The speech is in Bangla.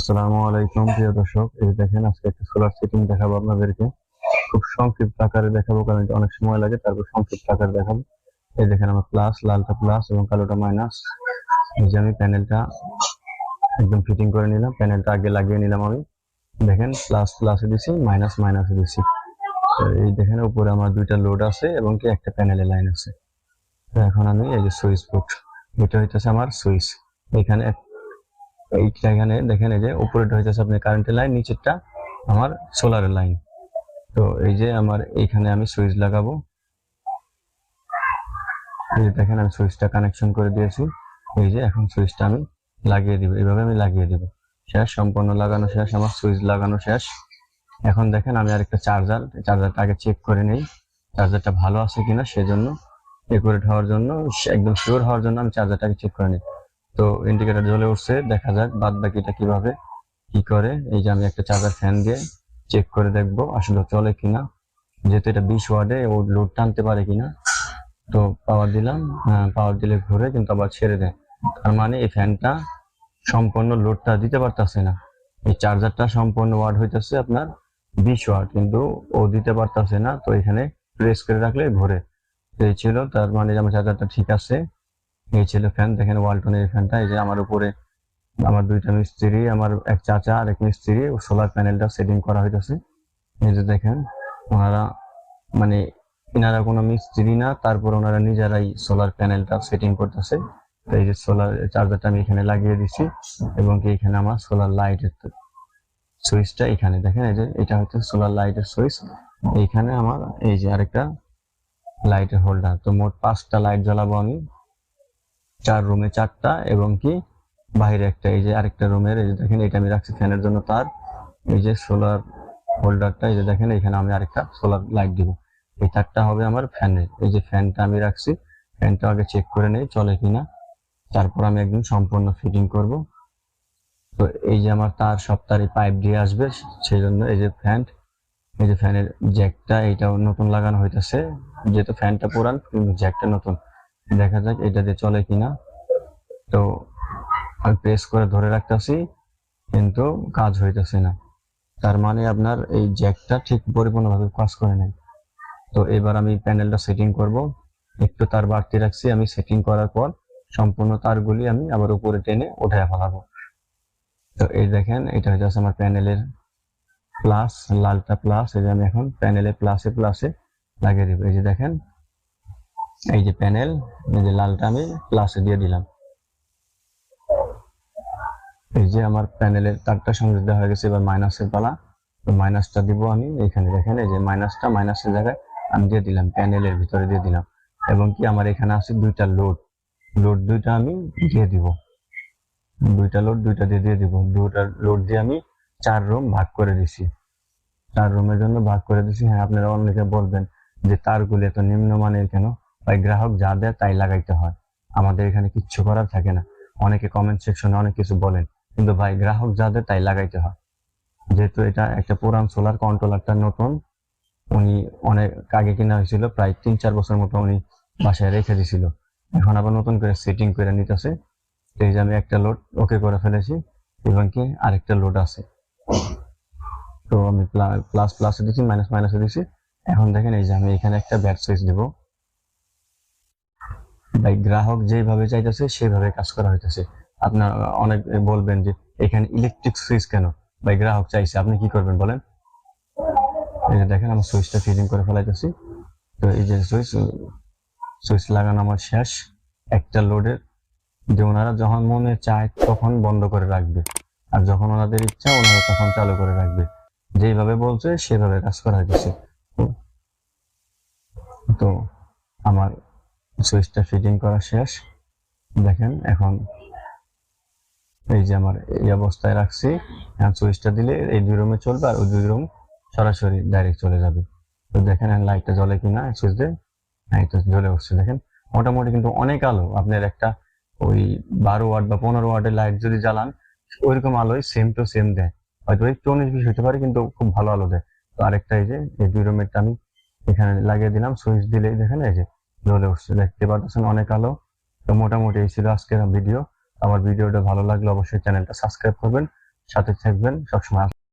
আসসালামু আলাইকুম প্রিয় দর্শক, এই দেখেন আজকে একটা সোলার সেটিং দেখাবো আপনাদেরকে। খুব সংক্ষিপ্ত আকারে দেখাবো কারণ এটা অনেক সময় লাগে, তারপর সংক্ষিপ্ত আকারে দেখাবো। এই দেখেন আমার প্লাস, লালটা প্লাস এবং কালোটা মাইনাস। এই যে আমি প্যানেলটা একদম ফিটিং করে নিলাম, প্যানেলটা আগে লাগিয়ে নিলাম আমি। দেখেন প্লাস প্লাসে দিছি, মাইনাস মাইনাসে দিছি। তো এই দেখেন উপরে আমার দুইটা লোড আছে এবং কি একটা প্যানেলে লাইন আছে। তো এখন আমি এই যে সুইচ বোর্ড, এটা হইতেছে আমার সুইচ। এখানে এখানে দেখেন এই যে উপরেটা হইতেছে আপনার কারেন্টের লাইন, নিচেরটা আমার সোলারের লাইন। তো এই যে আমার এইখানে আমি সুইচ লাগাবো। এই যে দেখেন আমি সুইচটা কানেকশন করে দিয়েছি। এই যে এখন সুইচটা আমি লাগিয়ে দিব, এইভাবে আমি লাগিয়ে দিব। শেষ, সম্পূর্ণ লাগানো শেষ, আমার সুইচ লাগানো শেষ। এখন দেখেন আমি আরেকটা চার্জারটা আগে চেক করে নেই, চার্জারটা ভালো আছে কিনা। সেজন্য একুরেট হওয়ার জন্য, একদম শিওর হওয়ার জন্য আমি চার্জারটাকে চেক করে নিই। তো ইন্ডিকেটর জ্বলে উঠছে, দেখা যাক বাদ বাকিটা কিভাবে কি করে। এই যে আমি একটা চার্জার ফ্যান দিয়ে চেক করে দেখবো আসলে চলে কিনা, যেহেতু এটা 20 ওয়াটে ও লোড টানতে পারে কিনা। তো পাওয়ার দিলাম, পাওয়ার দিলে ঘুরে কিন্তু আবার ছেড়ে দেয়, তার মানে এই ফ্যানটা সম্পূর্ণ লোডটা দিতে পারতেছে না। এই চার্জারটা সম্পূর্ণ ওয়াট হইতেছে আপনার 20 ওয়াট, কিন্তু ও দিতে পারতেছে না। তো এখানে প্রেস করে রাখলে ঘুরে। এই ছিল, তার মানে আমার চার্জারটা ঠিক আছে। এই ছিল ফ্যান, দেখেন ওয়ালটনের এই ফ্যানটা। এই যে আমার উপরে আমার দুইটা মিস্ত্রি, আমার এক চাচা আর এক মিস্ত্রি সোলার প্যানেলটা সেটিং করা হইতেছে। এই যে দেখেন ওনারা, মানে এনারা কোনো মিস্ত্রি না, তারপর ওনারা নিজেরাই সোলার প্যানেলটা সেটিং করতেছে। তো এই যে সোলার চার্জারটা আমি এখানে লাগিয়ে দিচ্ছি এবং কি এখানে আমার সোলার লাইটের সুইচটা এখানে দেখেন। এই যে এটা হচ্ছে সোলার লাইটের সুইচ। এইখানে আমার এই যে আরেকটা লাইটের হোল্ডার। তো মোট 5টা লাইট জ্বালাবো আমি, 4 রুমে 4টা এবং কি বাইরে একটা। এই যে আরেকটা রুমের, এই যে দেখেন এটা আমি রাখছি ফ্যানের জন্য তার। এই যে সোলার হোল্ডারটা, এই যে দেখেন এখানে আমি আরেকটা সোলার লাইট দিব। এই তারটা হবে আমার ফ্যানের। এই যে ফ্যানটা আমি রাখছি, ফ্যানটা আগে চেক করে নেই চলে কিনা, তারপর আমি একদম সম্পূর্ণ ফিটিং করব। তো এই যে আমার তার সব তারই পাইপ দিয়ে আসবে, সেই জন্য এই যে ফ্যান, এই যে ফ্যানের জ্যাকটা এইটাও নতুন লাগানো হইতেছে, যেহেতু ফ্যানটা পুরান কিন্তু জ্যাকটা নতুন। দেখা যাক এটা দিয়ে চলে কিনা। তো আমি প্রেস করে ধরে রাখতেছি কিন্তু কাজ হইতেছে না, তার মানে আপনার এই জ্যাকটা ঠিক পরিপূর্ণভাবে কাজ করে নাই। তো এবার আমি প্যানেলটা সেটিং করব। একটু তার বাড়তি রাখছি, আমি সেটিং করার পর সম্পূর্ণ তারগুলি আমি আবার উপরে টেনে উঠে ফেলাবো। তো এই দেখেন এটা হচ্ছে আমার প্যানেলের প্লাস, লালটা প্লাস। এই যে আমি এখন প্যানেলে প্লাসে প্লাসে লাগিয়ে দিব। এই যে দেখেন এই যে প্যানেল, এই যে লালটা আমি প্লাসে দিয়ে দিলাম। এই যে আমার প্যানেলের তারটা সংযুক্ত হয়ে গেছে, এবার মাইনাসের পালা। তো মাইনাসটা দিব আমি এখানে, দেখেন এই যে মাইনাসটা মাইনাসের জায়গায় আমি দিয়ে দিলাম, প্যানেলের ভিতরে দিয়ে দিলাম। এবং কি আমার এখানে আছে দুইটা লোড, লোড দুইটা আমি দিয়ে দিব, দুইটা লোড দুইটা দিয়ে দিব। দুইটা লোড দিয়ে আমি 4 রুম ভাগ করে দিছি, 4 রুমের জন্য ভাগ করে দিছি। হ্যাঁ, আপনারা অনেকে বলবেন যে তারগুলি এত নিম্নমানের কেন ভাই, গ্রাহক যা দেয় তাই লাগাইতে হয়, আমাদের এখানে কিচ্ছু করার থাকে না। অনেকে কমেন্ট সেকশনে অনেক কিছু বলেন, কিন্তু ভাই গ্রাহক যা দেয় তাই লাগাইতে হয়। যেহেতু এটা একটা পুরান সোলার, কন্ট্রোলারটা নতুন, উনি অনেক আগে কিনা হয়েছিল, প্রায় 3-4 বছর মতো উনি বাসায় রেখে দিছিল, এখন আবার নতুন করে সেটিং করে নিতেছে। এই যে আমি একটা লোড ওকে করে ফেলেছি এবং কি আরেকটা লোড আছে। তো আমি প্লাস প্লাসে দিচ্ছি, মাইনাস মাইনাসে দিচ্ছি। এখন দেখেন এই যে আমি এখানে একটা ব্যাট সুইচ দিব। ভাই গ্রাহক যেভাবে চাইতেছে সেভাবে কাজ করা হইতেছে। আপনার অনেক বলবেন যে এখানে ইলেকট্রিক সুইচ কেন, ভাই গ্রাহক চাইছে, আপনি কি করবেন বলেন। এই যে দেখেন আমার সুইচটা ফিটিং করে ফেলাইতেছি। তো এই যে সুইচ লাগানো আমার শেষ। একটা লোডের যে ওনারা যখন মনে চায় তখন বন্ধ করে রাখবে, আর যখন ওনাদের ইচ্ছা ওনারা তখন চালু করে রাখবে, যেভাবে বলছে সেভাবে কাজ করা হয়েছে। তো আমার সুইচটা ফিটিং করা শেষ। দেখেন এখন এই যে আমার এই অবস্থায় রাখছি, এখন সুইচটা দিলে এই 2 রুমে চলবে আর ওই 2 রুম সরাসরি ডাইরেক্ট চলে যাবে। তো দেখেন লাইটটা জ্বলে কিনা সুইচ দিয়ে, হ্যাঁ তো জ্বলে উঠছে। দেখেন মোটামুটি কিন্তু অনেক আলো। আপনার একটা ওই 12 ওয়াট বা 15 ওয়াটের লাইট যদি জ্বালান, ওইরকম আলোয় সেম টু সেম দেয়। হয়তো একটু 19-20 হতে পারে, কিন্তু খুব ভালো আলো দেয়। তো আরেকটা এই যে এই 2 রুমেরটা আমি এখানে লাগিয়ে দিলাম, সুইচ দিলেই দেখেন এই যে জ্বলে উঠছে, দেখতে পাচ্ছেন অনেক আলো। তো মোটামুটি এই ছিল আজকের ভিডিও। আমার ভিডিওটা ভালো লাগলে অবশ্যই চ্যানেলটা সাবস্ক্রাইব করবেন। সাথে থাকবেন সবসময়।